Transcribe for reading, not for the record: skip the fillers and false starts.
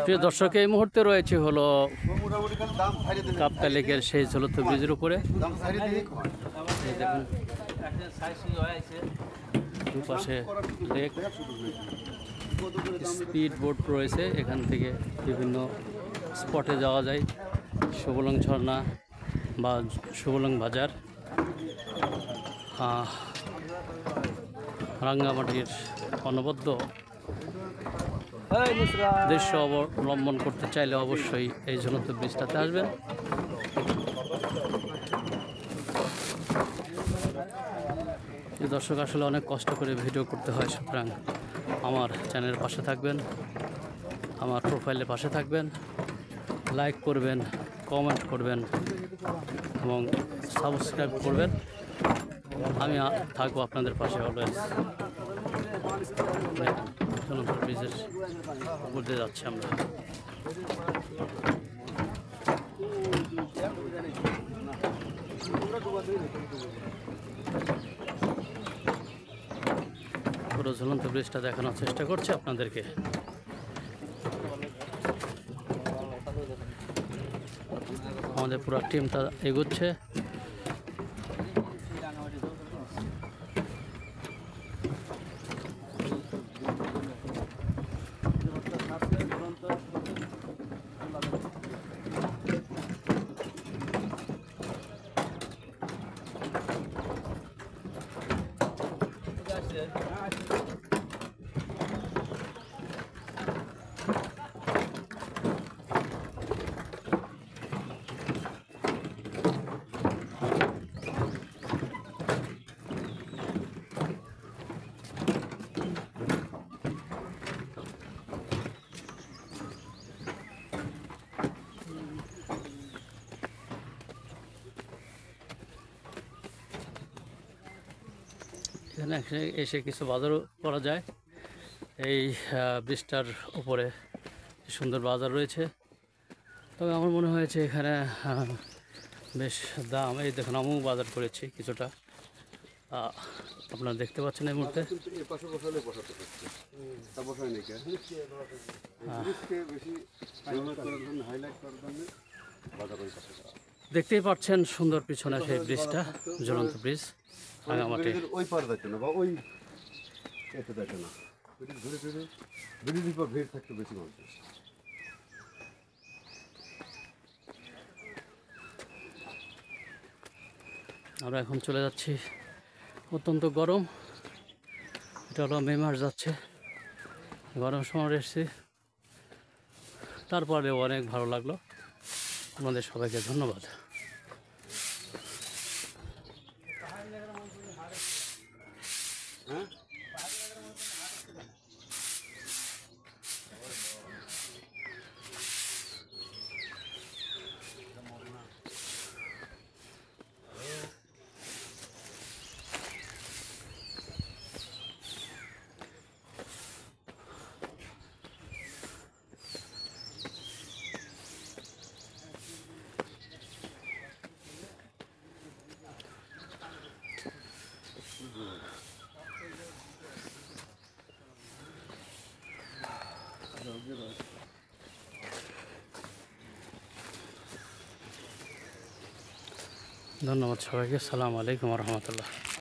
প্রিয় দর্শক, এই মুহূর্তে রয়েছে হলো কাপ্তাই লেকের সেই ঝুলন্ত ব্রিজের উপরে। দেখুন দুপাশে লেক, স্পিড বোট রয়েছে, এখান থেকে বিভিন্ন স্পটে যাওয়া যায়। সুবলং ঝর্ণা বা সুবলং বাজার, রাঙ্গামাটির অনবদ্য দৃশ্য অবলম্বন করতে চাইলে অবশ্যই এই ঝুলন্ত ব্রিজটাতে আসবেন। দর্শক, আসলে অনেক কষ্ট করে ভিডিও করতে হয়, সুতরাং আমার চ্যানেলের পাশে থাকবেন, আমার প্রোফাইলের পাশে থাকবেন, লাইক করবেন, কমেন্ট করবেন এবং সাবস্ক্রাইব করবেন। আমি থাকবো আপনাদের পাশে অলওয়েজ। ঝুলন্ত ব্রিজের উপর দিয়ে যাচ্ছি আমরা। পুরো ঝুলন্ত ব্রিজটা দেখানোর চেষ্টা করছি আপনাদেরকে। আমাদের পুরো টিমটা এগোচ্ছে। এখানে এসে কিছু বাজারও করা যায়। এই ব্রিজটার উপরে সুন্দর বাজার রয়েছে, তবে আমার মনে হয়েছে এখানে বেশ দাম। এই দেখুন, আমিও বাজার করেছি কিছুটা, আপনারা দেখতে পাচ্ছেন এই মুহূর্তে। দেখতেই পাচ্ছেন সুন্দর পিছনে সেই ব্রিজটা, ঝুলন্ত ব্রিজ রাঙামাটি। ওই পার যাচ্ছে না বা ওই এতে যাচ্ছে না, ঘুরে ফিরে ব্রিজের পর ভিড় থাকতে বেশি মানুষ। আমরা এখন চলে যাচ্ছি, অত্যন্ত গরম। এটা হলো মে মাস যাচ্ছে, গরম সময় এসেছি, তারপরেও অনেক ভালো লাগলো। আমাদের সবাইকে ধন্যবাদ। ধন্যবাদ সবাইকে। আসসালামু আলাইকুম ওয়া রাহমাতুল্লাহ।